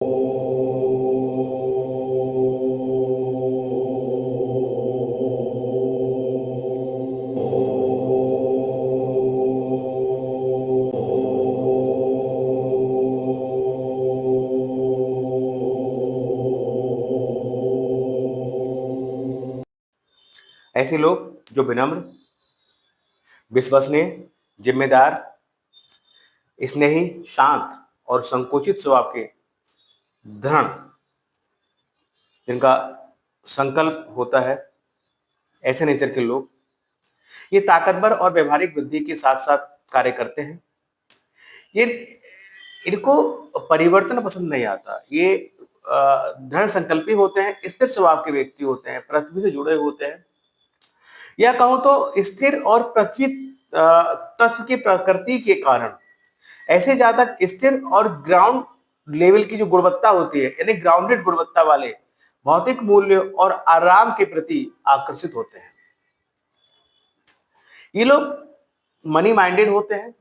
ऐसे लोग जो विनम्र, विश्वसनीय, जिम्मेदार, स्नेही, शांत और संकुचित स्वभाव के, दृढ़, जिनका संकल्प होता है, ऐसे नेचर के लोग ये ताकतवर और व्यवहारिक बुद्धि के साथ साथ कार्य करते हैं। ये इनको परिवर्तन पसंद नहीं आता। ये दृढ़ संकल्पी होते हैं, स्थिर स्वभाव के व्यक्ति होते हैं, पृथ्वी से जुड़े होते हैं, या कहूं तो स्थिर और पृथ्वी तत्व की प्रकृति के कारण ऐसे जातक स्थिर और ग्राउंड लेवल की जो गुणवत्ता होती है, यानी ग्राउंडेड गुणवत्ता वाले भौतिक मूल्य और आराम के प्रति आकर्षित होते हैं। ये लोग मनी माइंडेड होते हैं,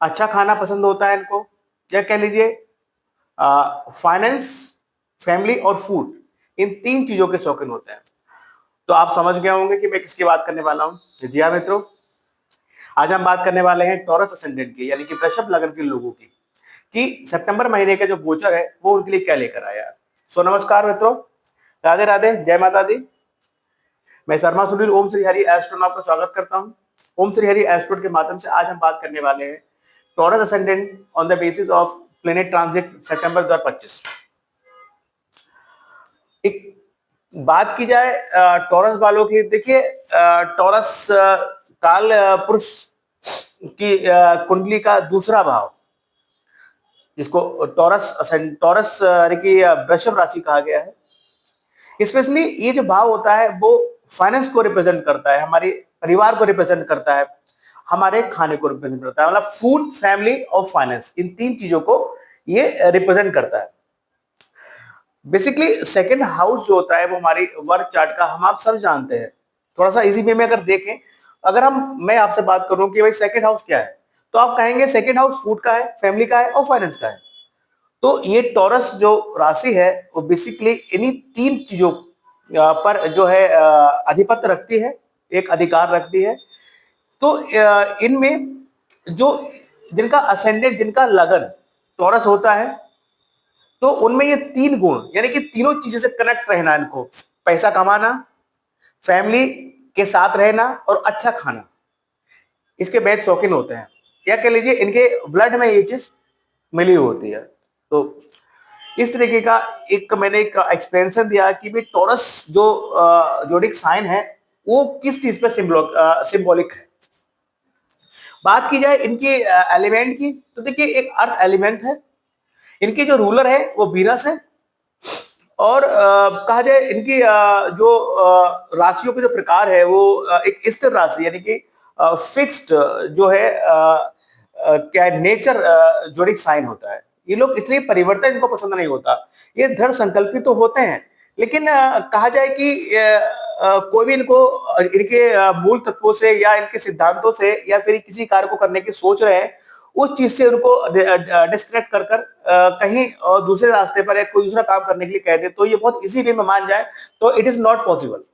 अच्छा खाना पसंद होता है इनको, या कह लीजिए फाइनेंस, फैमिली और फूड, इन तीन चीजों के शौकीन होते हैं। तो आप समझ गए होंगे कि मैं किसकी बात करने वाला हूं। जी हाँ मित्रों, आज हम बात करने वाले हैं टॉरस असेंडेंट की, यानी कि वृषभ लग्न के लोगों की, कि सितंबर महीने का जो गोचर है वो उनके लिए क्या लेकर आया। सो नमस्कार मित्रों, राधे राधे, जय माता दी। मैं शर्मा सुनील ओम श्री हरि एस्ट्रो में आपका स्वागत करता हूं। ओम श्री हरि एस्ट्रो के माध्यम से आज हम बात करने वाले हैं Taurus ascendant on the basis of planet transit सितंबर 2025। एक बात की जाए टॉरस वालों की, देखिए टॉरस काल पुरुष की कुंडली का दूसरा भाव, जिसको टॉरस यानी कि वृषभ राशि कहा गया है। स्पेशली ये जो भाव होता है वो फाइनेंस को रिप्रेजेंट करता है, हमारे परिवार को रिप्रेजेंट करता है, हमारे खाने को रिप्रेजेंट करता है। मतलब फूड, फैमिली और फाइनेंस, इन तीन चीजों को ये रिप्रेजेंट करता है। बेसिकली सेकंड हाउस जो होता है वो हमारी वर्क चार्ट का, हम आप सब जानते हैं। थोड़ा सा इजी वे में अगर देखें, अगर मैं आपसे बात करूं कि भाई सेकंड हाउस क्या है, तो आप कहेंगे सेकंड हाउस फूड का है, फैमिली का है और फाइनेंस का है। तो ये टॉरस जो राशि है वो बेसिकली इन्हीं तीन चीजों पर जो है आधिपत्य रखती है, एक अधिकार रखती है। तो इनमें जो जिनका असेंडेंट, जिनका लगन टॉरस होता है, तो उनमें ये तीन गुण, यानी कि तीनों चीजों से कनेक्ट रहना, इनको पैसा कमाना, फैमिली के साथ रहना और अच्छा खाना, इसके बेहद शौकीन होते हैं, या कह लीजिए इनके ब्लड में ये चीज मिली होती है। तो इस तरीके का एक मैंने एक एक्सप्लेनेशन दिया कि भी टॉरस जो जोडिक साइन है वो किस चीज पे सिंबॉलिक है। बात की जाए इनके एलिमेंट की, तो देखिए एक अर्थ एलिमेंट है, इनके जो रूलर है वो वीनस है, और कहा जाए इनकी जो राशियों के जो प्रकार है वो एक स्थिर राशि, यानी कि फिक्स्ड जो है क्या है, नेचर जोडिक साइन होता है। ये लोग इसलिए परिवर्तन इनको पसंद नहीं होता, ये दृढ़ संकल्पित तो होते हैं, लेकिन कहा जाए कि कोई भी इनको इनके मूल तत्वों से या इनके सिद्धांतों से या फिर किसी कार्य को करने की सोच रहे हैं, उस चीज से उनको डिस्कनेक्ट कर कर कहीं और दूसरे रास्ते पर या कोई दूसरा काम करने के लिए कह दे, तो ये बहुत इजी वे में मान जाए, तो इट इज नॉट पॉसिबल।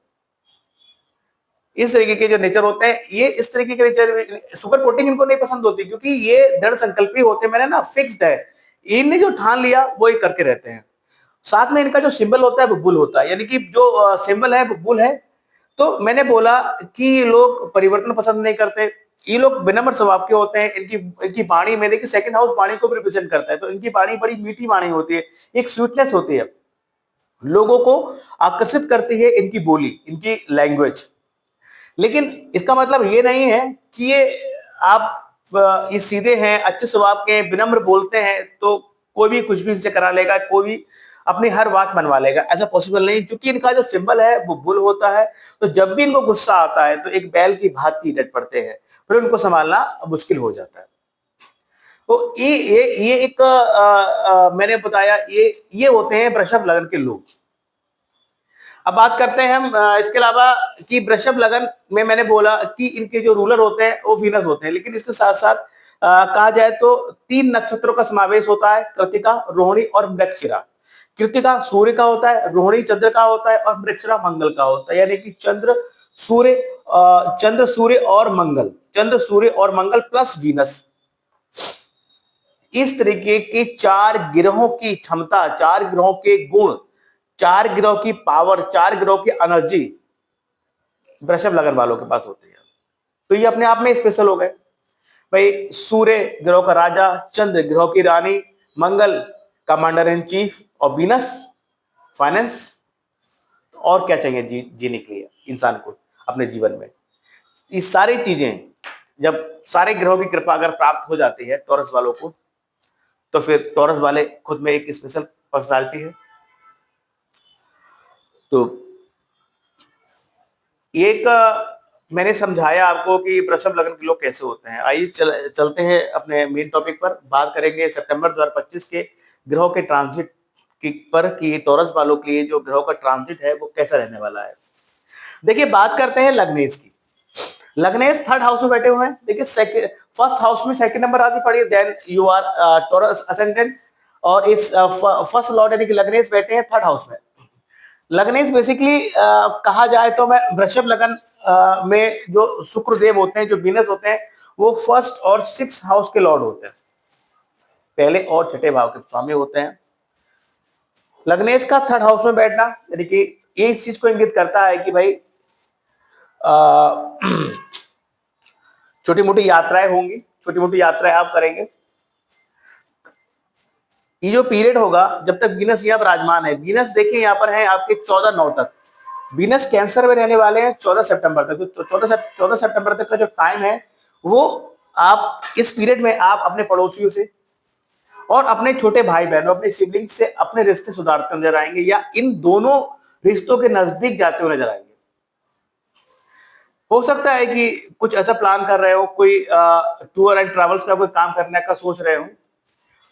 इस तरीके के जो नेचर होते हैं, ये इस तरीके के नेचर, सुपर कोटिंग इनको नहीं पसंद होती, क्योंकि ये दृढ़ संकल्पी होते हैं, मैंने ना फिक्स्ड है, इनने जो ठान लिया वो ये करके रहते हैं। साथ में इनका जो सिंबल होता है वो बुल होता है, यानी कि जो सिंबल है वो बुल है। तो मैंने बोला कि ये लोग परिवर्तन पसंद नहीं करते, ये लोग विनम्र स्वभाव के होते हैं। इनकी इनकी वाणी में देखिए सेकंड हाउस वाणी को भी रिप्रेजेंट करता है, तो इनकी वाणी बड़ी मीठी वाणी होती है, एक स्वीटनेस होती है, लोगों को आकर्षित करती है इनकी बोली, इनकी लैंग्वेज। लेकिन इसका मतलब ये नहीं है कि ये आप ये सीधे हैं, अच्छे स्वभाव के, विनम्र बोलते हैं तो कोई भी कुछ भी इनसे करा लेगा, कोई भी अपनी हर बात मनवा लेगा, ऐसा पॉसिबल नहीं। क्योंकि इनका जो सिंबल है वो बुल होता है, तो जब भी इनको गुस्सा आता है तो एक बैल की भांति डट पड़ते हैं, फिर उनको संभालना मुश्किल हो जाता है। तो ये एक मैंने बताया, ये होते हैं वृषभ लगन के लोग। अब बात करते हैं हम इसके अलावा कि वृषभ लगन में मैंने बोला कि इनके जो रूलर होते हैं वो वीनस होते हैं, लेकिन इसके साथ साथ कहा जाए तो 3 नक्षत्रों का समावेश होता है, कृतिका, रोहिणी और मृगशिरा। कृतिका सूर्य का होता है, रोहिणी चंद्र का होता है और मृगशिरा मंगल का होता है। यानी कि सूर्य चंद्र सूर्य और मंगल, चंद्र सूर्य और मंगल प्लस वीनस, इस तरीके के 4 ग्रहों की क्षमता, 4 ग्रहों के गुण, 4 ग्रहों की पावर, 4 ग्रहों की एनर्जी वृषभ लगन वालों के पास होती है। तो ये अपने आप में स्पेशल हो गए भाई। सूर्य ग्रह का राजा, चंद्र ग्रह की रानी, मंगल कमांडर इन चीफ और वीनस फाइनेंस। और क्या चाहिए जीने के लिए इंसान को अपने जीवन में? ये सारी चीजें जब सारे ग्रहों की कृपा अगर प्राप्त हो जाती है टॉरस वालों को, तो फिर टॉरस वाले खुद में एक स्पेशल पर्सनालिटी है। तो एक मैंने समझाया आपको कि वृषभ लग्न के लोग कैसे होते हैं। आइए चलते हैं अपने मेन टॉपिक पर। बात करेंगे सितंबर 2025 के ग्रहों के ट्रांजिट पर कि टॉरस वालों के लिए जो ग्रहों का ट्रांजिट है वो कैसा रहने वाला है। देखिए, बात करते हैं लग्नेश की। लग्नेश 3rd हाउस में बैठे हुए हैं। देखिए, 1st हाउस में 2nd नंबर राशि पड़ी है, then you are Taurus ascendant, और इस फर्स्ट लॉर्ड यानी कि लग्नेश बैठे हैं 3rd हाउस में। लग्नेश बेसिकली कहा जाए तो मैं वृषभ लगन में जो शुक्रदेव होते हैं, जो वीनस होते हैं, वो 1st और 6th हाउस के लॉर्ड होते हैं, पहले और छठे भाव के स्वामी होते हैं। लग्नेश का 3rd हाउस में बैठना यानी कि ये इस चीज को इंगित करता है कि भाई छोटी मोटी यात्राएं होंगी, छोटी मोटी यात्राएं आप करेंगे। ये जो पीरियड होगा जब तक वीनस यहाँ पर विराजमान है, वीनस देखिए यहाँ पर है आपके 14/9 तक, वीनस कैंसर में रहने वाले हैं 14 सितंबर तक। तो 14 सितंबर तक का जो टाइम है वो आप इस पीरियड में आप अपने पड़ोसियों से और अपने छोटे भाई बहनों, अपने सिबलिंग से अपने रिश्ते सुधारते नजर आएंगे, या इन दोनों रिश्तों के नजदीक जाते हुए नजर आएंगे। हो सकता है कि कुछ ऐसा प्लान कर रहे हो, कोई टूर एंड ट्रैवल्स का कोई काम करने का सोच रहे हो,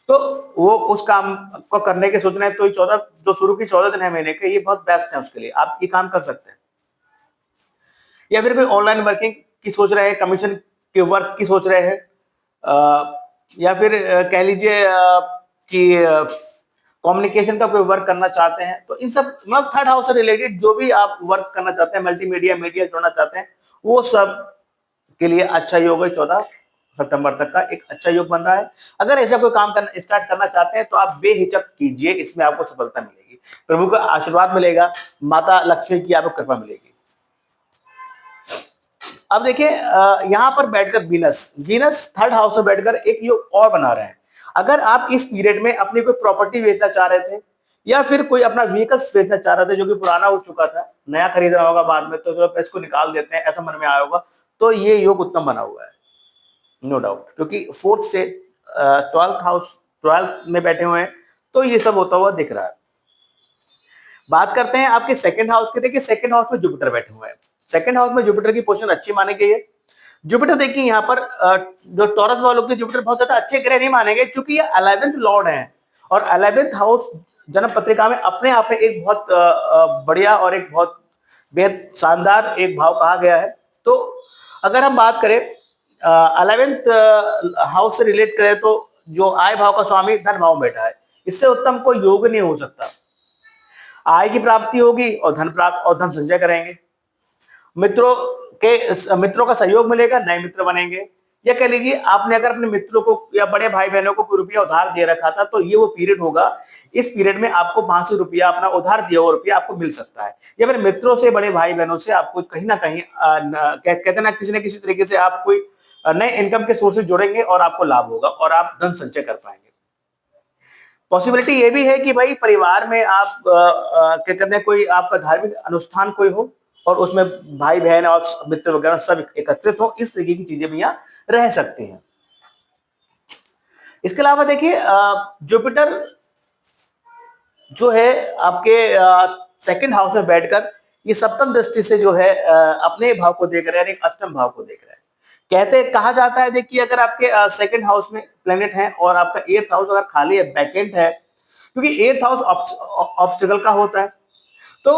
तो वो उस काम को करने के सोच रहे हैं, तो 14 जो शुरू की 14 दिन है महीने के, ये बहुत बेस्ट है उसके लिए, आप ये काम कर सकते हैं। या फिर कोई ऑनलाइन वर्किंग की सोच रहे हैं, कमीशन के वर्क की सोच रहे हैं, या फिर कह लीजिए कि कम्युनिकेशन का कोई वर्क करना चाहते हैं, तो इन सब मतलब 3rd हाउस से रिलेटेड जो भी आप वर्क करना चाहते हैं, मल्टीमीडिया मीडिया जोड़ना चाहते हैं, वो सब के लिए अच्छा योग है। 14 सितंबर तक का एक अच्छा योग बन रहा है। अगर ऐसा कोई काम करना स्टार्ट करना चाहते हैं तो आप बेहिचक कीजिए, इसमें आपको सफलता मिलेगी, प्रभु का आशीर्वाद मिलेगा, माता लक्ष्मी की आपको कृपा मिलेगी। अब देखिए, यहां पर बैठकर वीनस 3rd हाउस में बैठकर एक योग और बना रहे हैं। अगर आप इस पीरियड में अपनी कोई प्रॉपर्टी बेचना चाह रहे थे, या फिर कोई अपना व्हीकल्स बेचना चाह रहे थे जो कि पुराना हो चुका था, नया खरीदना होगा बाद में, तो जब इसको निकाल देते हैं ऐसा मन में आया होगा, तो ये योग उत्तम बना हुआ है, नो डाउट, क्योंकि 4th से 12th में बैठे हुए हैं, तो ये सब होता हुआ दिख रहा है। बात करते हैं आपके 2nd हाउस के। देखिए, 2nd हाउस में जुपिटर बैठे हुए हैं। 2nd हाउस में जुपिटर की पोजीशन अच्छी मानी गई है। जुपिटर देखिए यहाँ पर जो टॉरस वालों के जुपिटर बहुत ज्यादा अच्छे ग्रह नहीं माने गए, क्योंकि ये 11th लॉर्ड है, और 11th हाउस जन्म पत्रिका में अपने आप में एक बहुत बढ़िया और एक बहुत बेहद शानदार एक भाव कहा गया है। तो अगर हम बात करें 11th हाउस से रिलेट करें, तो जो आय भाव का स्वामी धन भाव में बैठा है, इससे उत्तम कोई योग नहीं हो सकता। आय की प्राप्ति होगी और धन संचय करेंगे, मित्रों का सहयोग मिलेगा, नए मित्र बनेंगे, या कह लीजिए आपने अगर अपने मित्रों को या बड़े भाई बहनों को कोई रुपया उधार दे रखा था, तो ये वो पीरियड होगा, इस पीरियड में आपको 500 रुपया अपना उधार दिया हुआ रुपया आपको मिल सकता है, या फिर मित्रों से, बड़े भाई बहनों से आपको कहीं ना कहीं कहते ना किसी तरीके से आप कोई नए इनकम के सोर्सेज जोड़ेंगे और आपको लाभ होगा और आप धन संचय कर पाएंगे। पॉसिबिलिटी ये भी है कि भाई परिवार में आप क्या कहते हैं, कोई आपका धार्मिक अनुष्ठान कोई हो और उसमें भाई बहन और मित्र वगैरह सब एकत्रित हो, इस तरीके की चीजें भी यहाँ रह सकती हैं। इसके अलावा देखिए, जुपिटर जो है आपके 2nd हाउस में बैठकर ये सप्तम दृष्टि से जो है अपने भाव को देख रहे हैं, एक अष्टम भाव को देख रहे हैं। कहा जाता है, देखिए अगर आपके 2nd हाउस में प्लेनेट है और आपका 8th हाउस अगर खाली है, वैकेंट है, क्योंकि 8th हाउस ऑब्स्टिकल का होता है, तो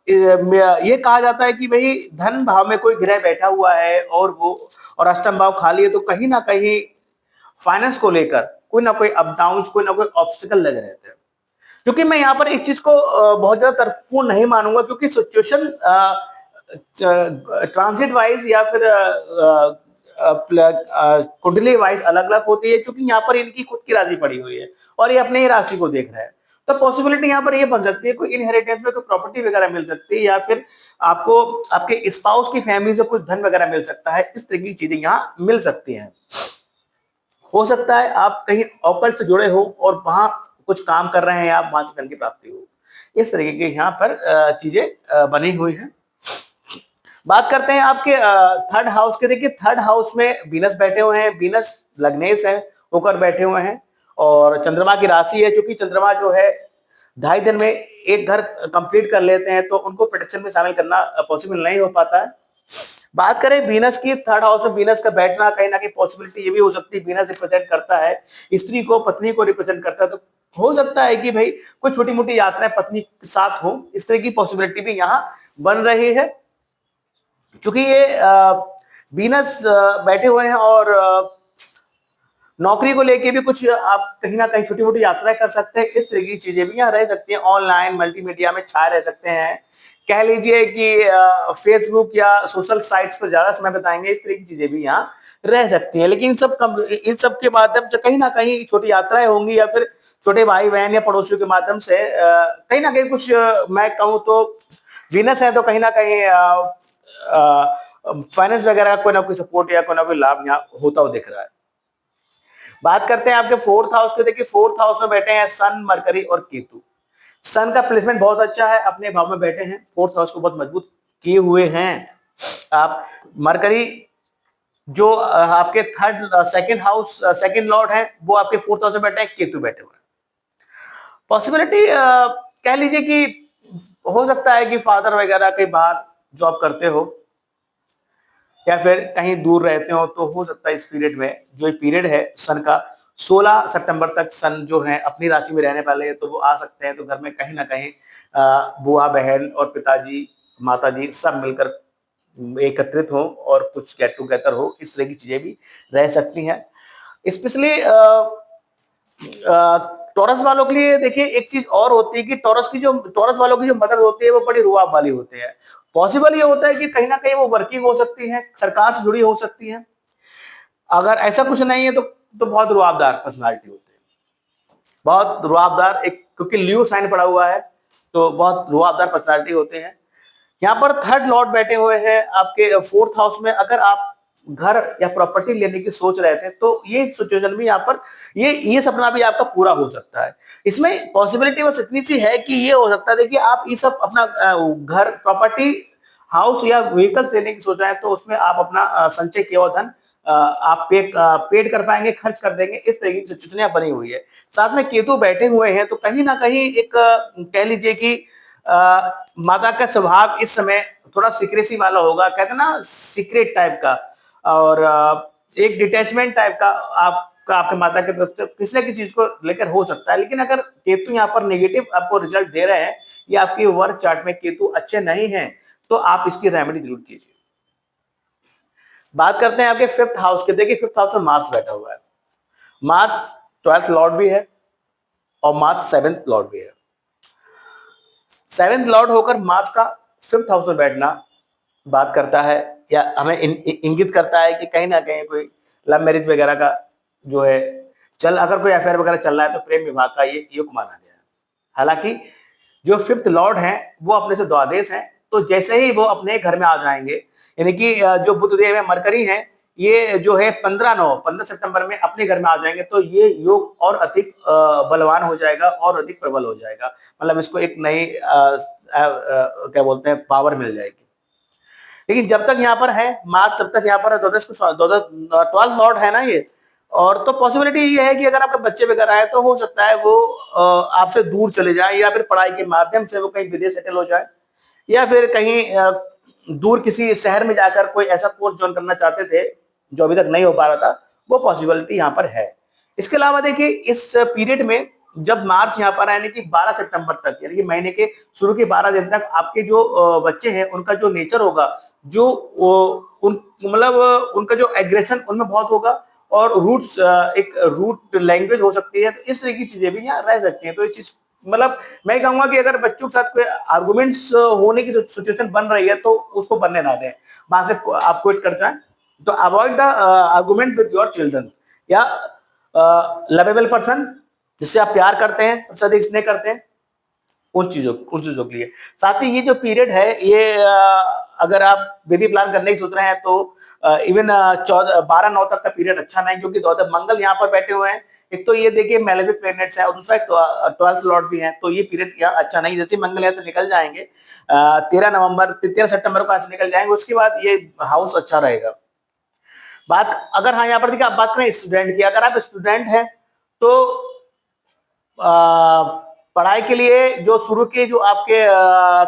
ये कहा जाता है कि भाई धन भाव में कोई ग्रह बैठा हुआ है और अष्टम भाव खाली है, तो कहीं ना कहीं फाइनेंस को लेकर कोई ना कोई अप डाउन, कोई ना कोई ऑब्स्टिकल लगे रहते हैं। क्योंकि मैं यहाँ पर एक चीज को बहुत ज्यादा तर्कपूर्ण नहीं मानूंगा, क्योंकि सिचुएशन ट्रांजिट वाइज या फिर कुंडली वाइज अलग अलग होती है, क्योंकि यहाँ पर इनकी खुद की राशि पड़ी हुई है और ये अपने ही राशि को देख रहा है। तो पॉसिबिलिटी यहाँ पर ये बन सकती है कोई इनहेरिटेंस में कोई प्रॉपर्टी वगैरह मिल सकती है, या फिर आपको आपके स्पाउस की फैमिली से कुछ धन वगैरह मिल सकता है। इस तरह की चीजें यहाँ मिल सकती हैं। हो सकता है आप कहीं ऑकल्ट से जुड़े हो और वहां कुछ काम कर रहे हैं, आप वहां से धन की प्राप्ति हो। इस तरीके की यहाँ पर चीजें बनी हुई हैं। बात करते हैं आपके थर्ड हाउस के। देखिए थर्ड हाउस में वीनस बैठे हुए हैं, वीनस लग्नेश है होकर बैठे हुए हैं और चंद्रमा की राशि है। क्योंकि चंद्रमा जो है 2.5 दिन में एक घर कंप्लीट कर लेते हैं, तो उनको प्रोटेक्शन में शामिल करना पॉसिबल नहीं हो पाता है। बात करें वीनस की, थर्ड हाउस में वीनस का बैठना कहीं ना कहीं पॉसिबिलिटी ये भी हो सकती है, वीनस रिप्रेजेंट करता है स्त्री को, पत्नी को रिप्रेजेंट करता है। तो हो सकता है कि भाई कोई छोटी मोटी यात्राएं पत्नी के साथ हो, इस तरह की पॉसिबिलिटी भी यहाँ बन रही है। क्योंकि ये वीनस बैठे हुए हैं और नौकरी को लेके भी कुछ आप कहीं ना कहीं छोटी मोटी यात्राएं कर सकते हैं। इस तरह की चीजें भी यहाँ रह सकती हैं। ऑनलाइन मल्टीमीडिया में छाए रह सकते हैं, कह लीजिए कि फेसबुक या सोशल साइट्स पर ज्यादा समय बताएंगे। इस तरह की चीजें भी यहाँ रह सकती हैं। लेकिन इन सब के माध्यम से कहीं ना कहीं छोटी यात्राएं होंगी, या फिर छोटे भाई बहन या पड़ोसियों के माध्यम से कहीं ना कहीं कुछ मैं कहूँ तो वीनस है तो कहीं ना कहीं फाइनेंस वगैरह का कोई ना कोई सपोर्ट या कोई ना कोई लाभ यहाँ होता हुआ दिख रहा है। बात करते हैं आपके फोर्थ हाउस के। देखिए फोर्थ हाउस में बैठे हैं सन, मरकरी और केतु। सन का प्लेसमेंट बहुत अच्छा है, अपने भाव में बैठे हैं, फोर्थ हाउस को बहुत मजबूत किए हुए हैं आप। मरकरी जो आपके सेकंड हाउस सेकंड लॉर्ड है, वो आपके फोर्थ हाउस में बैठे हैं, केतु बैठे हुए हैं। पॉसिबिलिटी कह लीजिए कि हो सकता है कि फादर वगैरह कहीं बाहर जॉब करते हो या फिर कहीं दूर रहते हो, तो हो सकता है इस पीरियड में, जो पीरियड है सन का 16 सितंबर तक सन जो है अपनी राशि में रहने वाले हैं, तो वो आ सकते हैं। तो घर में कहीं ना कहीं बुआ बहन और पिताजी माताजी सब मिलकर एकत्रित हो और कुछ गेट टूगेदर हो, इस तरह की चीजें भी रह सकती हैं। स्पेशली टॉरस वालों के लिए देखिए एक चीज और होती है कि टॉरस वालों की जो मदद होती है वो बड़ी रुआब वाली होती है। पॉसिबल ये होता है कि कहीं ना कहीं वो वर्किंग हो सकती है, सरकार से जुड़ी हो सकती है। अगर ऐसा कुछ नहीं है तो बहुत रुआबदार पर्सनालिटी होते हैं, बहुत रुआबदार एक, क्योंकि लियो साइन पड़ा हुआ है तो बहुत रुआबदार पर्सनालिटी होते हैं। यहाँ पर थर्ड लॉर्ड बैठे हुए हैं आपके फोर्थ हाउस में। अगर आप घर या प्रॉपर्टी लेने की सोच रहे थे, तो ये सिचुएशन भी यहाँ पर ये सपना भी आपका पूरा हो सकता है। इसमें पॉसिबिलिटी बस इतनी सी है कि ये हो सकता है कि आप ये सब अपना घर, प्रॉपर्टी, हाउस या व्हीकल्स लेने की सोच रहे हैं, तो उसमें आप अपना संचय किया हुआ धन आप पेड कर पाएंगे, खर्च कर देंगे। इस तरह की सिचुएशन बनी हुई है। साथ में केतु बैठे हुए हैं, तो कहीं ना कहीं एक कह लीजिए कि माता का स्वभाव इस समय थोड़ा सीक्रेसी वाला होगा, कहते हैं ना सीक्रेट टाइप का, और एक डिटैचमेंट टाइप का आपका आपके माता की तरफ से किसी न किसी चीज को लेकर हो सकता है। लेकिन अगर केतु यहाँ पर नेगेटिव आपको रिजल्ट दे रहे हैं या आपकी वर्क चार्ट में केतु अच्छे नहीं है, तो आप इसकी रेमेडी जरूर कीजिए। बात करते हैं आपके फिफ्थ हाउस के। देखिए फिफ्थ हाउस में मार्स बैठा हुआ है। मार्स 12th लॉर्ड भी है और मार्स 7th लॉर्ड भी है। 7th लॉर्ड होकर मार्स का फिफ्थ हाउस में बैठना बात करता है या हमें इंगित करता है कि कहीं ना कहीं कोई लव मैरिज वगैरह का जो है अगर कोई अफेयर वगैरह चल रहा है, तो प्रेम विवाह का ये योग माना गया है। हालांकि जो फिफ्थ लॉर्ड है वो अपने से द्वादेश है, तो जैसे ही वो अपने घर में आ जाएंगे, यानी कि जो बुध देव है, मरकरी है, ये जो है 15 सितंबर में अपने घर में आ जाएंगे, तो ये योग और अधिक बलवान हो जाएगा और अधिक प्रबल हो जाएगा। मतलब इसको एक नई क्या बोलते हैं पावर मिल जाएगी। लेकिन जब तक यहाँ पर है मार्स, जब तक यहाँ पर है 12th लॉर्ड है ना ये, और तो पॉसिबिलिटी ये है कि अगर आपके बच्चे वगैरह है, तो हो सकता है वो आपसे दूर चले जाए, या फिर पढ़ाई के माध्यम से वो कहीं विदेश सेटल हो जाए, या फिर कहीं दूर किसी शहर में जाकर कोई ऐसा कोर्स ज्वाइन करना चाहते थे जो अभी तक नहीं हो पा रहा था, वो पॉसिबिलिटी यहाँ पर है। इसके अलावा देखिए इस पीरियड में जब मार्च यहाँ पर यानी कि 12 सितंबर तक, यानी कि महीने के शुरू के 12 दिन तक आपके जो बच्चे हैं उनका जो नेचर होगा, जो उन मतलब उनका जो एग्रेशन उनमें बहुत होगा, और रूट्स एक रूट लैंग्वेज हो सकती है, तो इस तरह की चीजें भी यहाँ रह सकती हैं। तो इस चीज मतलब मैं कहूंगा कि अगर बच्चों के साथ कोई आर्गुमेंट्स होने की सिचुएशन बन रही है तो उसको बनने ना दें, वहां से आप क्विट कर जाएं। तो avoid the argument with your children या लवेबल पर्सन जिससे आप प्यार करते हैं, सबसे अधिक स्नेह करते हैं, उन चीजों के लिए। साथ ही ये जो पीरियड है ये अगर आप बेबी प्लान करने की सोच रहे हैं तो इवन 12/9 तक का पीरियड अच्छा नहीं, क्योंकि मंगल यहाँ पर बैठे हुए हैं। एक तो ये देखिए मेलेफिक प्लैनेट्स है और दूसरा 12th लॉर्ड भी है, तो ये पीरियड यहाँ अच्छा नहीं। जैसे मंगल यहाँ से निकल जाएंगे 13 सितंबर को यहाँ से निकल जाएंगे, उसके बाद ये हाउस अच्छा रहेगा। बात अगर हाँ यहाँ पर देखिए आप बात करें स्टूडेंट की, अगर आप स्टूडेंट हैं तो पढ़ाई के लिए जो शुरू के जो आपके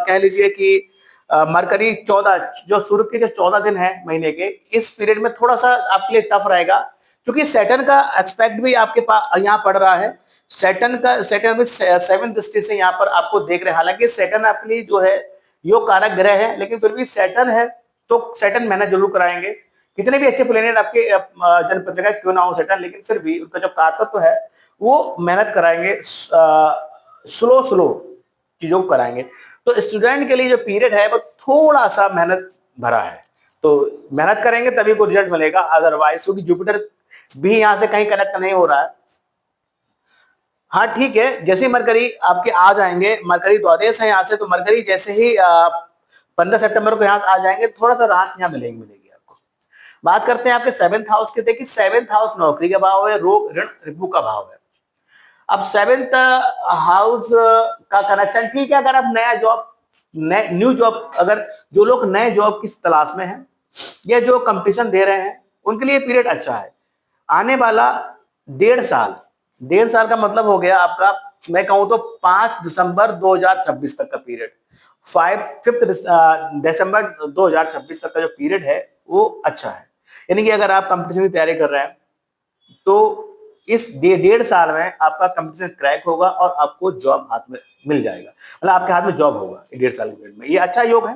कह लीजिए कि मरकरी 14 जो शुरू के जो 14 दिन है महीने के, इस पीरियड में थोड़ा सा आपके लिए टफ रहेगा, क्योंकि सैटर्न का एक्सपेक्ट भी आपके पास यहाँ पड़ रहा है। सैटर्न में 7 दृष्टि से यहाँ पर आपको देख रहे हैं। हालांकि सैटर्न आपके लिए जो है योग कारक ग्रह है, लेकिन फिर भी सैटर्न है तो सैटर्न मेहनत जरूर कराएंगे। कितने भी अच्छे प्लेनेट आपके जन्म पत्रिका क्यों ना हो सैटर्न, लेकिन फिर भी उनका जो कारकत्व है वो मेहनत कराएंगे, स्लो चीजों को कराएंगे। तो स्टूडेंट के लिए जो पीरियड है वो थोड़ा सा मेहनत भरा है, तो मेहनत करेंगे तभी को रिजल्ट मिलेगा, अदरवाइज क्योंकि जुपिटर भी यहाँ से कहीं कनेक्ट नहीं हो रहा है। हाँ ठीक है, जैसे मरकरी आपके आ जाएंगे, मरकरी द्वादश है यहाँ से, तो मरकरी जैसे ही 15 सितंबर को यहाँ से आ जाएंगे थोड़ा सा राहत यहाँ मिलेगी आपको। बात करते हैं आपके 7th हाउस के। देखिए 7th हाउस नौकरी का भाव है, रोग ऋण रिपू का भाव है। अब 7th हाउस का कनेक्शन ठीक है, अगर आप नया जॉब न्यू जॉब, अगर जो लोग नए जॉब की तलाश में हैं या जो कंपटीशन दे रहे हैं उनके लिए पीरियड अच्छा है। आने वाला 1.5 साल का मतलब हो गया आपका, मैं कहूं तो 5 दिसंबर 2026 तक का पीरियड, 5 दिसंबर 2026 तक का जो पीरियड है वो अच्छा है। यानी कि अगर आप कंपटीशन की तैयारी कर रहे हैं तो इस 1.5 साल में आपका कंपटीशन क्रैक होगा और आपको जॉब हाथ में मिल जाएगा, मतलब आपके हाथ में जॉब होगा 1.5 साल के पीरियड में। ये अच्छा योग है।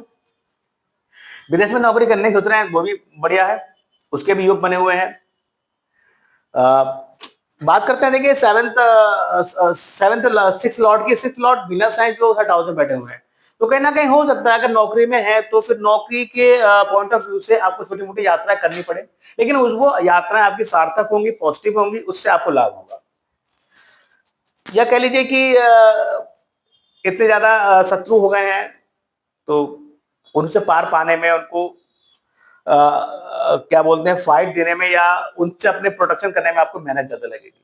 विदेश में नौकरी करने की सोच रहे हैं वो भी बढ़िया है, उसके भी योग बने हुए हैं। बात करते हैं देखिए 6th लॉर्ड वीनस है जो 3rd हाउस में बैठे हुए हैं, तो कहीं ना कहीं हो सकता है अगर नौकरी में है तो फिर नौकरी के पॉइंट ऑफ व्यू से आपको छोटी मोटी यात्रा करनी पड़े, लेकिन वो यात्राएं आपकी सार्थक होंगी, पॉजिटिव होंगी, उससे आपको लाभ होगा। या कह लीजिए कि इतने ज्यादा शत्रु हो गए हैं तो उनसे पार पाने में, उनको क्या बोलते हैं फाइट देने में या उनसे अपने प्रोटेक्शन करने में आपको मेहनत ज्यादा लगेगी।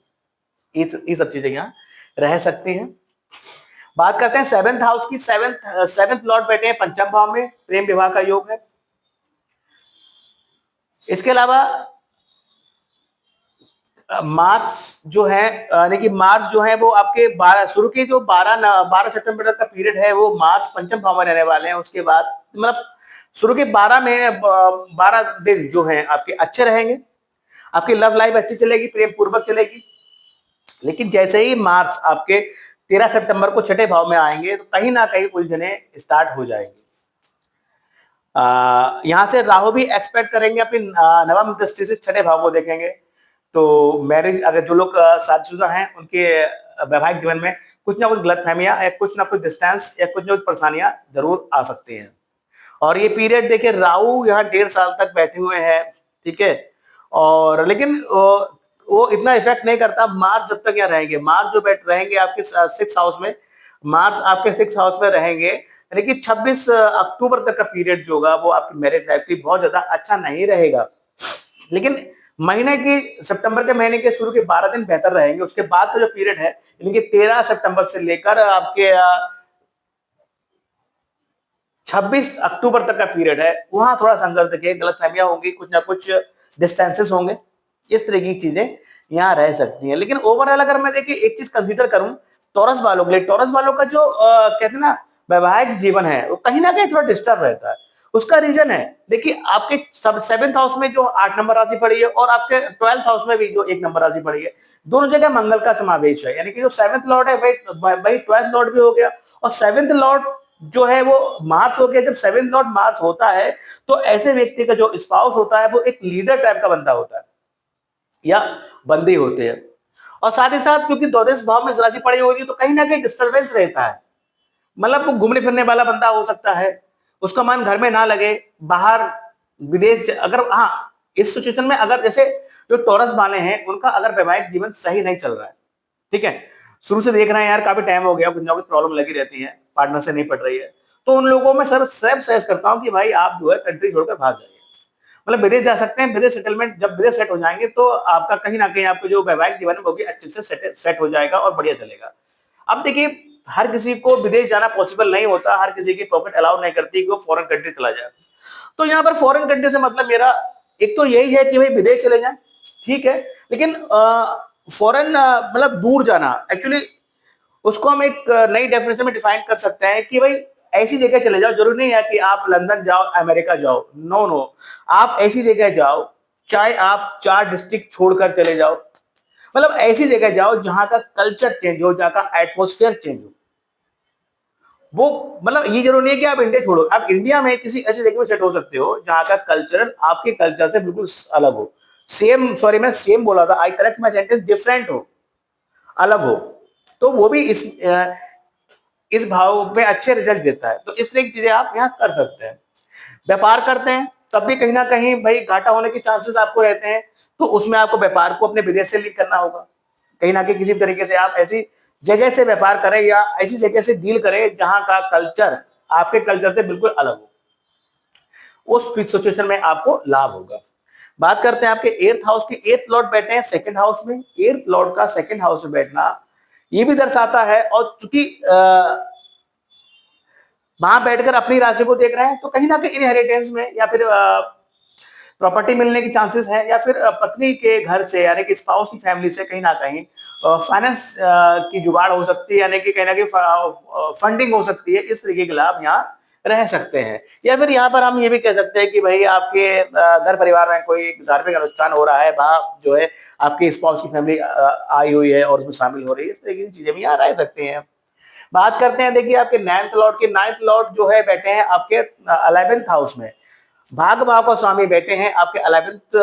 ये सब चीजें यहाँ रह सकती हैं। बात करते हैं 7th हाउस की। 7th लॉर्ड बैठे हैं 5th भाव में, प्रेम विवाह का योग है। इसके अलावा मार्स जो है, यानी कि मार्स जो है वो आपके 12 शुरू के जो 12 सितंबर तक का पीरियड है वो मार्स 5th भाव में रहने वाले हैं। उसके बाद मतलब शुरू के 12 महीने 12 दिन जो हैं आपके अच्छे रहेंगे, आपकी लव लाइफ अच्छी चलेगी, प्रेम पूर्वक चलेगी। लेकिन जैसे ही मार्स आपके 13 सितंबर को 6ठे भाव में आएंगे तो कहीं ना कहीं उलझने स्टार्ट हो जाएंगी। यहां से राहु भी एक्सपेक्ट करेंगे अपनी नवम दृष्टि से 6ठे भाव को देखेंगे, तो मैरिज, अगर जो लोग शादीशुदा हैं उनके वैवाहिक जीवन में कुछ ना कुछ गलतफहमियां या कुछ ना कुछ डिस्टेंस या कुछ ना कुछ परेशानियां जरूर आ सकती हैं। और ये पीरियड देखिए राहु यहाँ 1.5 साल तक बैठे हुए हैं, ठीक है, और लेकिन वो इतना इफेक्ट नहीं करता मार्च जब तक यहाँ रहेंगे। मार्च जो बैठ रहेंगे आपके 6th हाउस में, मार्च आपके 6th हाउस में रहेंगे, यानी कि 26 अक्टूबर तक का पीरियड जो होगा वो आपकी मैरिज लाइफ की बहुत ज्यादा अच्छा नहीं रहेगा। लेकिन महीने की सितंबर के महीने के शुरू के 12 दिन बेहतर रहेंगे। उसके बाद का जो पीरियड है यानी कि 13 सितंबर से लेकर आपके 26 अक्टूबर तक का पीरियड है, वहां थोड़ा संघर्ष देखिए, गलतफहमियां होंगी, कुछ ना कुछ डिस्टेंसेस होंगे, इस तरह की चीजें यहाँ रह सकती हैं। लेकिन ओवरऑल अगर मैं देखिए एक चीज कंसीडर करूं टॉरस वालों के लिए, टॉरस वालों का जो कहते हैं ना वैवाहिक जीवन है वो कहीं ना कहीं थोड़ा डिस्टर्ब रहता है। उसका रीजन है देखिए आपके 7th हाउस में जो 8 नंबर राशि पड़ी है और आपके 12th हाउस में भी जो 1 नंबर राशि पड़ी है, दोनों जगह मंगल का समावेश है। यानी कि जो 7th लॉर्ड है वही 12th लॉर्ड भी हो गया, और 7th लॉर्ड जो है वो मार्स हो गया। जब 7th लॉर्ड मार्स होता है तो ऐसे व्यक्ति का जो स्पाउस होता है वो एक लीडर टाइप का बंदा होता है, या बंदी होते हैं। और साथ ही साथ क्योंकि द्वादश भाव में राशि पड़ी होगी तो कहीं ना कहीं डिस्टर्बेंस रहता है। मतलब वो घूमने फिरने वाला बंदा हो सकता है, उसका मन घर में ना लगे, बाहर विदेश अगर, हाँ, इस सिचुएशन में अगर जैसे जो टॉरस वाले हैं उनका अगर वैवाहिक जीवन सही नहीं चल रहा है, ठीक है, शुरू से देख रहे हैं यार काफी टाइम हो गया, कुछ ना कुछ प्रॉब्लम लगी रहती है, पार्टनर से नहीं पट रही है, तो उन लोगों में सर सब सजेस्ट करता हूं कि भाई आप जो है कंट्री छोड़कर भाग जाइए। मतलब विदेश जा सकते हैं, विदेश सेटलमेंट, जब विदेश सेट हो जाएंगे तो आपका कहीं ना कहीं आपको जो वैवाहिक जीवन है वो भी अच्छे से सेट हो जाएगा और बढ़िया चलेगा। अब देखिए, हर किसी को विदेश जाना पॉसिबल नहीं होता, हर किसी की पॉकेट अलाउ नहीं करती कि वो फॉरेन कंट्री चला जाए। तो यहाँ पर फॉरेन कंट्री से मतलब मेरा एक तो यही है कि भाई विदेश चले जाएं, ठीक है, लेकिन फॉरेन मतलब दूर जाना, एक्चुअली उसको हम एक नई डेफिनेशन में डिफाइन कर सकते हैं कि भाई ऐसी जगह चले जाओ, जरूरी नहीं है कि आप लंदन जाओ, अमेरिका जाओ, नो नो, आप ऐसी जगह जाओ, चाहे आप 4 डिस्ट्रिक्ट छोड़कर चले जाओ, मतलब ऐसी जगह जाओ जहां का कल्चर चेंज हो, जहां का एटमोस्फेयर चेंज हो। वो मतलब ये जरूरी नहीं है कि आप इंडिया छोड़ो, आप इंडिया में किसी ऐसी जगह में सेट हो सकते हो जहां का कल्चर आपके कल्चर से बिल्कुल अलग हो, सेम, सॉरी मैं सेम बोला था, आई करेक्ट माई सेंटेंस, डिफरेंट हो, अलग हो, तो वो भी इस भाव में अच्छे रिजल्ट देता है। तो इस तरह की चीजें आप यहाँ कर सकते हैं। व्यापार करते हैं तब भी कहीं ना कहीं भाई घाटा होने के चांसेस आपको रहते हैं, तो उसमें आपको व्यापार को अपने विदेश से लिंक करना होगा। कहीं ना कहीं किसी भी तरीके से आप ऐसी जगह से व्यापार करें या ऐसी जगह से डील करें जहां का कल्चर आपके कल्चर से बिल्कुल अलग हो, उस सिचुएशन में आपको लाभ होगा। बात करते हैं आपके एर्थ हाउस की। एर्थ लॉर्ड बैठे हैं सेकंड हाउस में। एर्थ लॉर्ड का सेकंड हाउस में बैठना ये भी दर्शाता है, और चूंकि वहां बैठकर अपनी राशि को देख रहे हैं तो कहीं ना कहीं इनहेरिटेंस में या फिर प्रॉपर्टी मिलने की चांसेस है, या फिर पत्नी के घर से यानी कि स्पाउस की फैमिली से कहीं ना कहीं फाइनेंस की जुगाड़ हो सकती है, यानी कि कहीं ना कहीं फंडिंग हो सकती है। इस तरीके के लाभ यहाँ रह सकते हैं। या फिर यहाँ पर हम ये भी कह सकते हैं कि भाई आपके घर परिवार में कोई धार्मिक अनुष्ठान हो रहा है, वहां जो है आपके स्पाउस की फैमिली आई हुई है और उसमें शामिल हो रही है, इस तरीके की चीजें भी यहाँ रह सकती हैं। बात करते हैं देखिए आपके नाइन्थ लॉर्ड के। नाइन्थ लॉर्ड जो है बैठे हैं आपके 11th हाउस में। भाग भाव का स्वामी बैठे हैं आपके 11th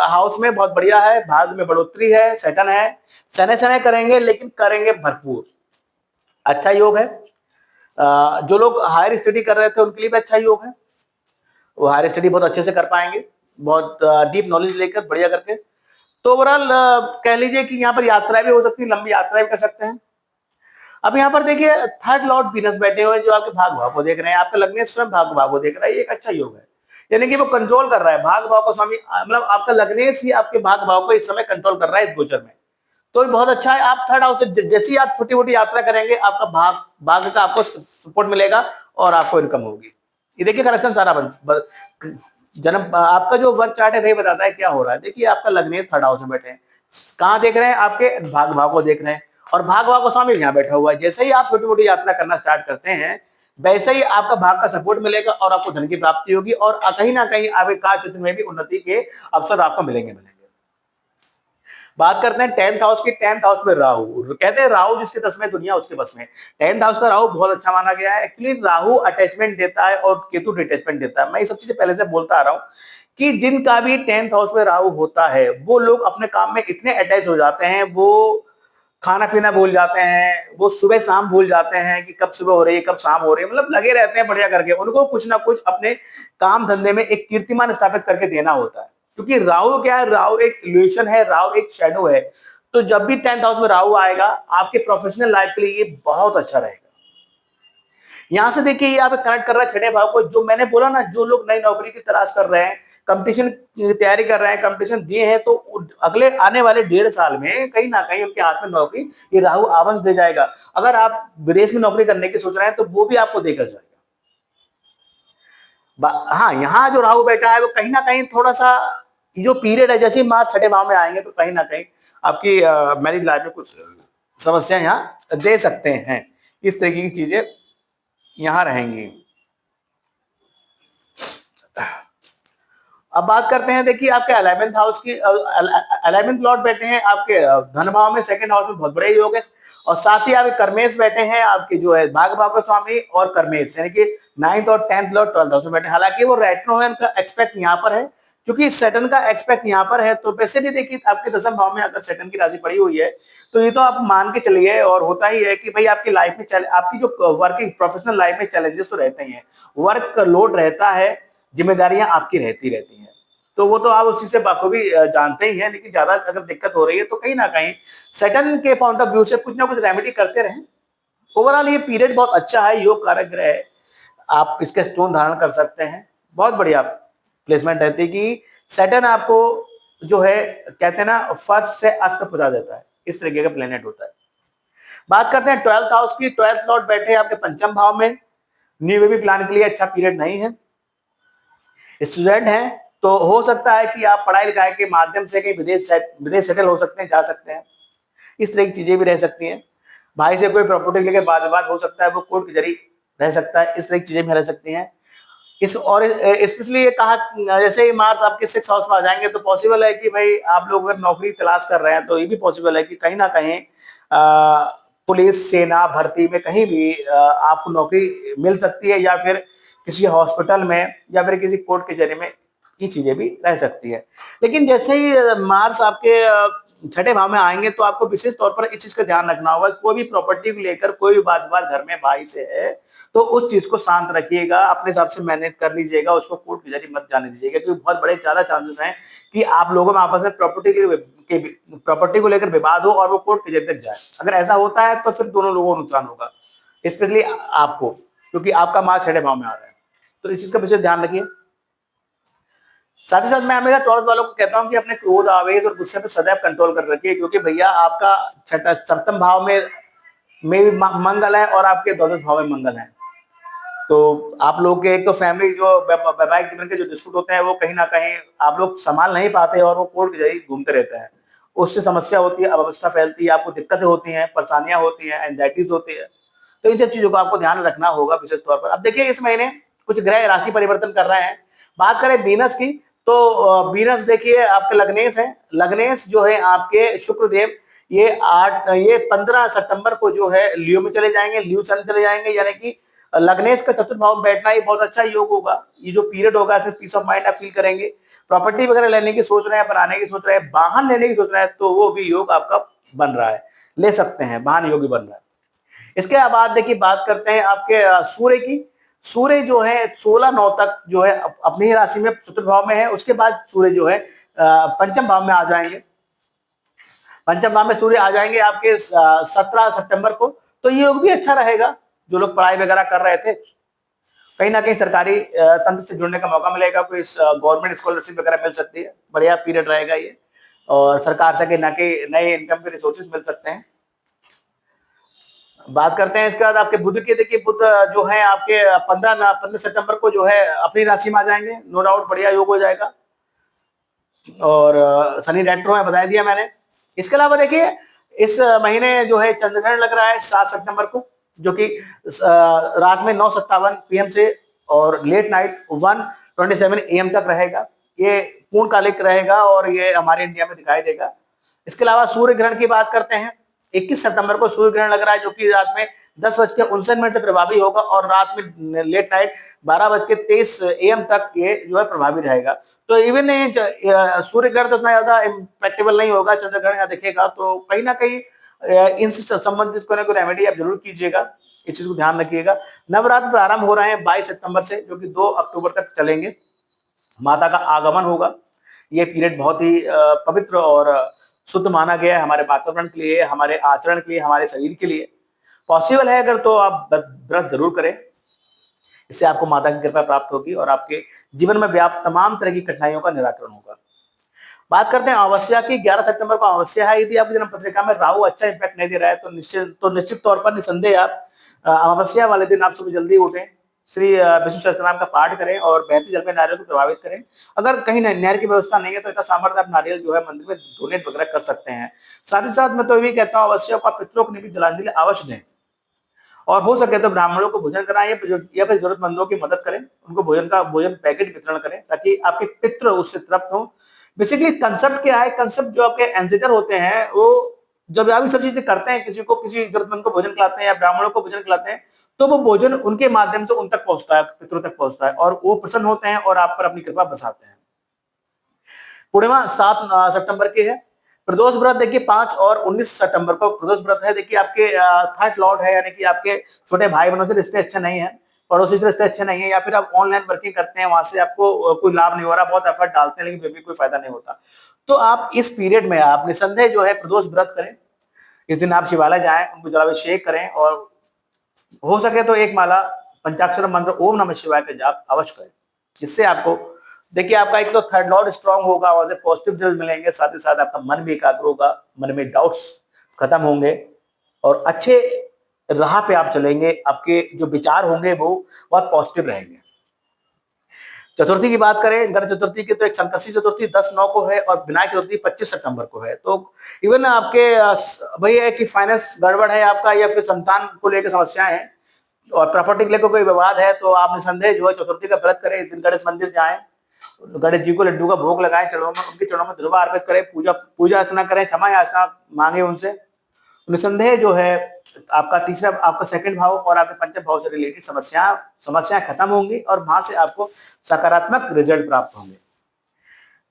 हाउस में, बहुत बढ़िया है, भाग में बढ़ोतरी है, सेटन है, सने सने करेंगे लेकिन करेंगे भरपूर, अच्छा योग है। जो लोग हायर स्टडी कर रहे थे उनके लिए भी अच्छा योग है, वो हायर स्टडी बहुत अच्छे से कर पाएंगे, बहुत डीप नॉलेज लेकर बढ़िया करके। तो ओवरऑल कह लीजिए कि यहाँ पर यात्राएं भी हो सकती है, लंबी यात्राएं भी कर सकते हैं। अब यहाँ पर देखिए थर्ड लॉर्ड वीनस बैठे हुए हैं जो आपके भाग भाव को देख रहे हैं, आपका लग्नेश स्वयं भाग भाव को देख रहा है, ये एक अच्छा योग है, यानी कि वो कंट्रोल कर रहा है भाग भाव का स्वामी, मतलब आपका लग्नेश ही आपके भाग भाव को इस समय कंट्रोल कर रहा है इस गोचर में। तो बहुत अच्छा है। आप थर्ड हाउस से जैसे ही आप छोटी मोटी यात्रा करेंगे आपका भाग का आपको सपोर्ट मिलेगा और आपको इनकम होगी। ये देखिए करेक्शन सारा जन्म आपका जो वर्क चार्ट है वही बताता है क्या हो रहा है। देखिए आपका लग्नेश थर्ड हाउस में बैठे हैं, कहाँ देख रहे हैं, आपके भाग भाव को देख रहे हैं, और भाग भाव का स्वामी यहाँ बैठा हुआ है। जैसे ही आप छोटी मोटी यात्रा करना स्टार्ट करते हैं वैसे ही आपका भाग का सपोर्ट मिलेगा और आपको धन की प्राप्ति होगी, और कहीं ना कहीं आपके कार्य क्षेत्र में भी उन्नति के अवसर आपको मिलेंगे। बात करते हैं 10th हाउस की। 10th हाउस में राहु, कहते हैं राहु जिसके बस में दुनिया उसके बस में। 10th हाउस का राहु बहुत अच्छा माना गया है। एक्चुअली राहु अटैचमेंट देता है और केतु डिटैचमेंट देता है। मैं ये सब चीजें पहले से बोलता आ रहा हूँ कि जिनका भी 10th हाउस में राहु होता है वो लोग अपने काम में इतने अटैच हो जाते हैं, वो खाना पीना भूल जाते हैं, वो सुबह शाम भूल जाते हैं कि कब सुबह हो रही है कब शाम हो रही है, मतलब लगे रहते हैं बढ़िया करके। उनको कुछ ना कुछ अपने काम धंधे में एक कीर्तिमान स्थापित करके देना होता है, क्योंकि राहु क्या है, राहु एक इल्यूशन है, राहु एक शैडो है। तो जब भी 10th हाउस में राहु आएगा आपके प्रोफेशनल लाइफ के लिए ये बहुत अच्छा रहेगा। यहां से देखिए ये आप कनेक्ट कर रहा है छठे भाव को, जो मैंने बोला ना, जो लोग नई नौकरी की तलाश कर रहे हैं, कंपटीशन की तैयारी कर रहे हैं, कंपटीशन दिए हैं, तो अगले आने वाले 1.5 साल में कहीं ना कहीं उनके हाथ में नौकरी ये राहु आवास दे जाएगा। अगर आप विदेश में नौकरी करने की सोच रहे हैं तो वो भी आपको देकर जाएगा। हाँ, यहाँ जो राहु बैठा है वो कहीं ना कहीं थोड़ा सा जो पीरियड है, जैसे ही मार्च छठे भाव में आएंगे तो कहीं ना कहीं आपकी मैरिज लाइफ में कुछ समस्या यहाँ दे सकते हैं। इस तरीके की चीजें यहाँ रहेंगी। अब बात करते हैं देखिए आपके 11th हाउस की। 11th लॉर्ड बैठे हैं आपके धन भाव में, सेकंड हाउस में बहुत बड़े योग है, और साथ ही आपके कर्मेश बैठे हैं आपके जो है भाग भाव का स्वामी और कर्मेश, यानी कि 9th और 10th लॉर्ड 12th हाउस में बैठे हैं। हालांकि वो रेट्रो है, उनका एक्सपेक्ट यहाँ पर है क्योंकि सैटर्न का एक्सपेक्ट यहाँ पर है, तो वैसे भी देखिए आपके दसम भाव में अगर सैटर्न की राशि पड़ी हुई है तो ये तो आप मान के चलिए, और होता ही है कि भाई आपकी लाइफ में आपकी जो वर्किंग प्रोफेशनल लाइफ में चैलेंजेस तो रहते ही हैं, वर्क लोड रहता है, जिम्मेदारियां आपकी रहती रहती हैं, तो वो तो आप उस चीज से बखूबी जानते ही हैं। लेकिन ज्यादा अगर दिक्कत हो रही है तो कहीं ना कहीं सैटर्न के पॉइंट ऑफ व्यू से कुछ ना कुछ रेमेडी करते रहें। ओवरऑल ये पीरियड बहुत अच्छा है, योग कारक ग्रह है, आप इसके स्टोन धारण कर सकते हैं, बहुत बढ़िया प्लेसमेंट रहती है कि सैटर्न आपको जो है कहते हैं ना फर्स्ट से अर्थ पे पहुंचा देता है, इस तरीके का प्लेनेट होता है। बात करते हैं 12th हाउस की। 12th लॉर्ड बैठे हैं आपके पंचम भाव में, न्यू बेबी प्लान के लिए अच्छा पीरियड नहीं है। स्टूडेंट हैं तो हो सकता है कि आप पढ़ाई लिखाई के माध्यम से कहीं विदेश सेटल हो सकते हैं, जा सकते हैं, इस तरह की चीजें भी रह सकती हैं। भाई से कोई प्रॉपर्टी लेके वाद विवाद हो सकता है, वो कोर्ट के जरिए रह सकता है, इस तरह की चीजें भी रह सकती हैं। इस और स्पेशली ये कहा, जैसे ही मार्स आपके 6th हाउस में आ जाएंगे तो पॉसिबल है कि भाई आप लोग अगर नौकरी तलाश कर रहे हैं तो ये भी पॉसिबल है कि कहीं ना कहीं पुलिस सेना भर्ती में कहीं भी आपको नौकरी मिल सकती है, या फिर किसी हॉस्पिटल में, या फिर किसी कोर्ट कचहरी में, ये चीजें भी रह सकती है। लेकिन जैसे ही मार्स आपके 6ठे भाव में आएंगे तो आपको विशेष तौर पर इस चीज का ध्यान रखना होगा, कोई भी प्रॉपर्टी को लेकर कोई भी वाद विवाद घर में भाई से है तो उस चीज को शांत रखिएगा, अपने हिसाब से मैनेज कर लीजिएगा, उसको कोर्ट कचहरी मत जाने दीजिएगा, क्योंकि बहुत बड़े ज्यादा चांसेस हैं कि आप लोगों में आपस में प्रॉपर्टी को लेकर विवाद हो और वो कोर्ट कचहरी तक जाए। अगर ऐसा होता है तो फिर दोनों लोगों को नुकसान होगा, स्पेशली आपको, क्योंकि आपका मार्च 6ठे भाव में आ रहा है, तो इस चीज का विशेष ध्यान रखिए। साथ ही साथ मैं हमेशा टॉरस वालों को कहता हूं कि अपने क्रोध आवेश और गुस्से पे सदैव कंट्रोल कर रखिए, क्योंकि भैया आपका छठा सप्तम भाव में भी मंगल है और आपके द्वादश भाव में मंगल है, तो आप लोग के एक तो फैमिली जो वैवाहिक जीवन के जो डिस्प्यूट होते हैं वो कहीं ना कहीं आप लोग संभाल नहीं पाते और वो कोर्ट के जरिए घूमते रहते हैं, उससे समस्या होती है, अव्यवस्था फैलती है, आपको दिक्कतें होती हैं, परेशानियां होती हैं, एंजाइटीज होती है, तो इन सब चीजों को आपको ध्यान रखना होगा विशेष तौर पर। अब देखिए इस महीने कुछ ग्रह राशि परिवर्तन कर रहे हैं। बात करें वीनस की तो वीनस देखिए आपके लग्नेश है, लग्नेश जो है आपके शुक्रदेव ये 15 सितंबर को जो है लियो में चले जाएंगे, लियो सन चले जाएंगे, यानी कि लग्नेश का चतुर्थ भाव में बैठना ही बहुत अच्छा योग होगा। ये जो पीरियड होगा इसमें पीस ऑफ माइंड आप फील करेंगे, प्रॉपर्टी वगैरह लेने की सोच रहे हैं, बनाने की सोच रहे हैं, वाहन लेने की सोच रहे हैं, तो वो भी योग आपका बन रहा है, ले सकते हैं, वाहन योग बन रहा है। इसके बाद देखिए बात करते हैं आपके सूर्य की। सूर्य जो है 16/9 तक जो है अपनी ही राशि में चतुर्थ भाव में है, उसके बाद सूर्य जो है पंचम भाव में आ जाएंगे, पंचम भाव में सूर्य आ जाएंगे आपके 17 सितंबर को, तो ये योग भी अच्छा रहेगा। जो लोग पढ़ाई वगैरह कर रहे थे, कहीं ना कहीं सरकारी तंत्र से जुड़ने का मौका मिलेगा, कोई गवर्नमेंट स्कॉलरशिप वगैरह मिल सकती है, बढ़िया पीरियड रहेगा ये, और सरकार से नए इनकम के रिसोर्सेज मिल सकते हैं। बात करते हैं इसके बाद आपके बुध की। देखिए बुध जो है आपके 15 सितंबर को जो है अपनी राशि में आ जाएंगे, नो डाउट बढ़िया योग हो जाएगा, और शनि रेट्रो है बता दिया मैंने। इसके अलावा देखिए इस महीने जो है चंद्रग्रहण लग रहा है 7 सितंबर को, जो कि रात में 9:57 PM से और लेट नाइट 1:27 AM तक रहेगा, ये पूर्णकालिक रहेगा और ये हमारे इंडिया में दिखाई देगा। इसके अलावा सूर्य ग्रहण की बात करते हैं, 21 सितंबर को सूर्य ग्रहण लग रहा है, जो कि रात में 10:59 से प्रभावी होगा और रात में लेट नाइट 12:23 AM तक ये जो है प्रभावी रहेगा। तो इवन सूर्य ग्रहण तो इतना ज्यादा इम्पैक्टेबल नहीं होगा, चंद्र ग्रहण यहाँ दिखेगा, तो कहीं ना कहीं इनसे संबंधित कोई ना कोई रेमेडी आप जरूर कीजिएगा, इस चीज को ध्यान रखिएगा। नवरात्र प्रारंभ हो रहे हैं 22 सितंबर से, जो कि 2 अक्टूबर तक चलेंगे, माता का आगमन होगा। ये पीरियड बहुत ही पवित्र और शुद्ध माना गया है हमारे वातावरण के लिए, हमारे आचरण के लिए, हमारे शरीर के लिए। पॉसिबल है अगर तो आप व्रत जरूर करें, इससे आपको माता की कृपा प्राप्त होगी और आपके जीवन में व्याप्त तमाम तरह की कठिनाइयों का निराकरण होगा। बात करते हैं अमावस्या की। 11 सितंबर को अमावस्या है। यदि आपकी जन्म पत्रिका में राहु अच्छा इंपैक्ट नहीं दे रहा है तो निश्चित तौर पर निसंदेह आप अमावस्या वाले दिन आप सुबह जल्दी उठें, श्री विष्णु सहस्त्रनाम का पाठ करें और बहते जल में नारियल को प्रभावित करें। अगर कहीं नहर की व्यवस्था नहीं है तो इतना सामर्थ्य आप नारियल जो है मंदिर में डोनेट वगैरह कर सकते हैं। साथ ही साथ मैं तो ये भी कहता हूँ अवश्य को पितरों को भी जलांजलि अवश्य दें, और हो सके तो ब्राह्मणों को भोजन कराएं या फिर जरूरतमंदों की मदद करें, उनको भोजन पैकेट वितरण करें ताकि आपके पितृ उससे तृप्त हो। बेसिकली कंसेप्ट क्या है, कंसेप्ट जो आपके एंसेस्टर होते हैं वो जब आप सब चीजें करते हैं, किसी जरूरतमंद को भोजन खिलाते हैं या ब्राह्मणों को भोजन खिलाते हैं, तो वो भोजन उनके माध्यम से उन तक पहुंचता है, पितरों तक पहुंचता है, और वो प्रसन्न होते हैं और आप पर अपनी कृपा बरसाते हैं। पूर्णिमा 7 सितंबर की है। प्रदोष व्रत देखिए 5 और 19 सितंबर को प्रदोष व्रत है। देखिए आपके थर्ड लॉर्ड है, यानी कि आपके छोटे भाई बहनों से रिश्ते अच्छे नहीं है, पड़ोसी से रिश्ते अच्छे नहीं है, या फिर आप ऑनलाइन वर्किंग करते हैं, वहां से आपको कोई लाभ नहीं हो रहा, बहुत एफर्ट डालते हैं लेकिन फिर भी कोई फायदा नहीं होता, तो आप इस पीरियड में आप निसंदेह जो है प्रदोष व्रत करें। इस दिन आप शिवालय जाएं, उनको जलाभिषेक करें, और हो सके तो एक माला पंचाक्षर मंत्र ओम नमः शिवाय का जाप अवश्य करें। इससे आपको देखिए आपका एक तो थर्ड लॉर्ड स्ट्रांग होगा, और से पॉजिटिव रिजल्ट मिलेंगे, साथ ही साथ आपका मन भी एकाग्र होगा, मन में डाउट्स खत्म होंगे, और अच्छे राह पे आप चलेंगे, आपके जो विचार होंगे वो बहुत पॉजिटिव रहेंगे। चतुर्थी की बात करें, गणेश चतुर्थी की, तो एक संकष्टी चतुर्थी 10/9 को है, और विनायक चतुर्थी 25 सितंबर को है। तो इवन आपके वही है कि फाइनेंस गड़बड़ है आपका, या फिर संतान को लेकर समस्याएं हैं, और प्रॉपर्टी को लेकर कोई विवाद है, तो आप निसंदेह जो है चतुर्थी का व्रत करें। इस दिन गणेश मंदिर जाएं, गणेश जी को लड्डू का भोग लगाएं, चरणों में उनके चरणों में धुर्वा अर्पित करें, पूजा अर्चना करें, क्षमा याचना मांगे उनसे। निसंदेह जो है आपका तीसरा, आपका सेकंड भाव और आपके पंचम भाव से रिलेटेड समस्याएं खत्म होंगी, और वहां से आपको सकारात्मक रिजल्ट प्राप्त होंगे।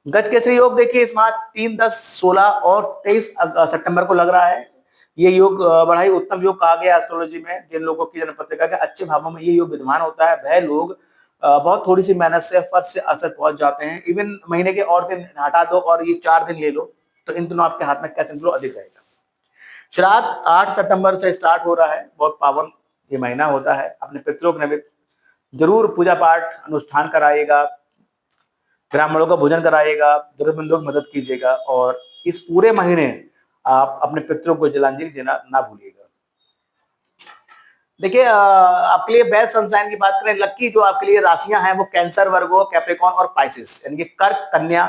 गज केसरी योग देखिए इस माह 3, 10, 16 और 23 सितंबर को लग रहा है। ये योग बड़ा ही उत्तम योग कहा गया एस्ट्रोलॉजी में। जिन लोगों की जन्म पत्रिका के अच्छे भावों में ये योग विद्यमान होता है, वह लोग बहुत थोड़ी सी मेहनत से फर्ज से असर पहुंच जाते हैं। इवन महीने के और दिन हटा दो और ये 4 दिन ले लो, तो इन दिनों आपके हाथ में कैश फ्लो अधिक रहेगा। श्राद्ध 8 सितंबर से स्टार्ट हो रहा है, बहुत पावन ये महीना होता है। अपने पितरों के निमित्त जरूर पूजा पाठ अनुष्ठान कराइएगा, ब्राह्मणों का भोजन कराइएगा, जरूरतमंदों की मदद कीजिएगा, और इस पूरे महीने आप अपने पितरों को जलांजलि देना ना भूलिएगा। देखिए आपके लिए बेस्ट सनसाइन की बात करें, लक्की जो आपके लिए राशियां हैं वो कैंसर, वर्गो, कैप्रिकॉर्न और पाइसेस, यानी कि कर्क, कन्या,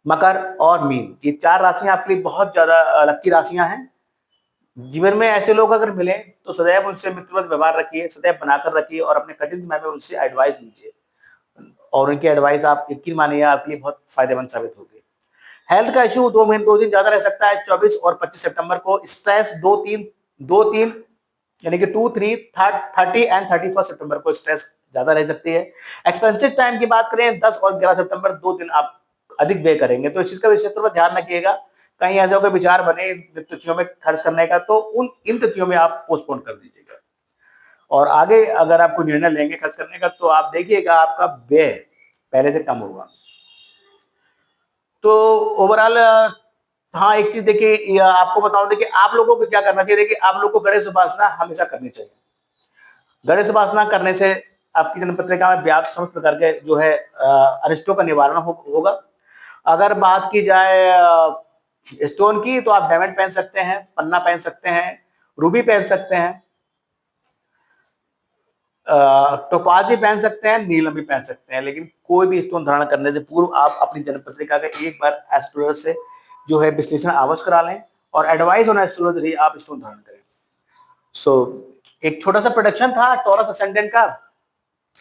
मकर और मीन, ये 4 राशियां आपके लिए बहुत ज्यादा लक्की राशियां हैं। जीवन में ऐसे लोग अगर मिले तो सदैव उनसे मित्रवत व्यवहार रखिए, सदैव बनाकर रखिए, और अपने कठिन समय में उनसे एडवाइस लीजिए, और उनकी एडवाइस आप यकीन मानिए आपके लिए बहुत फायदेमंद साबित होगी। हेल्थ का इशू 2 दिन ज्यादा रह सकता है, 24 और 25 सितंबर को। स्ट्रेस 2, 3 यानी कि 2, 3, 30 एंड 31 सितंबर को स्ट्रेस ज्यादा रह सकती है। एक्सपेंसिव टाइम की बात करें 10 और 11 सितंबर, 2 दिन आप अधिक व्यय करेंगे, तो इस चीज का विशेष तौर पर ध्यान रखिएगा। कहीं ऐसा कोई विचार बने तिथियों में खर्च करने का, तो इन तिथियों में आप पोस्टपोन कर दीजिएगा, और आगे अगर आप कोई निर्णय लेंगे खर्च करने का, तो आप देखिएगा आपका व्यय पहले से कम होगा। तो ओवरऑल हाँ, एक चीज देखिए आपको बताऊं, देखिए आप लोगों को क्या करना चाहिए। देखिए आप लोगों को गणेश उपासना हमेशा करनी चाहिए। गणेश उपासना करने से आपकी जन्म पत्रिका में व्याप्त समस्त प्रकार के जो है अनिष्टों का निवारण होगा। अगर बात की जाए स्टोन की, तो आप डायमंड पहन सकते हैं, पन्ना पहन सकते हैं, रूबी पहन सकते हैं, टोपाज भी पहन सकते हैं, नीलम भी पहन सकते हैं, लेकिन कोई भी स्टोन धारण करने से पूर्व आप अपनी जन्म पत्रिका का एक बार एस्ट्रोलॉजर से जो है विश्लेषण अवश्य करा लें, और एडवाइस ऑन एस्ट्रोलॉजर ही आप स्टोन धारण करें। सो एक छोटा सा प्रोडक्शन था टॉरस असेंडेंट का।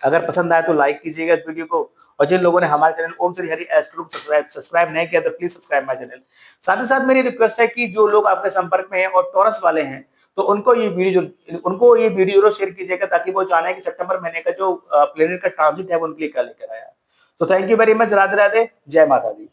अगर पसंद आए तो लाइक कीजिएगा इस वीडियो को, और जिन लोगों ने हमारे चैनल ओम श्री हरि एस्ट्रो सब्सक्राइब नहीं किया तो प्लीज सब्सक्राइब माय चैनल। साथ ही साथ मेरी रिक्वेस्ट है कि जो लोग आपके संपर्क में हैं और टॉरस वाले हैं, तो उनको ये वीडियो शेयर कीजिएगा, ताकि वो जाने कि सितंबर महीने का जो प्लेनेट का ट्रांजिट है वो उनके लिए क्या लेकर आया। तो thank you very much. Radhe Radhe, जय माता दी।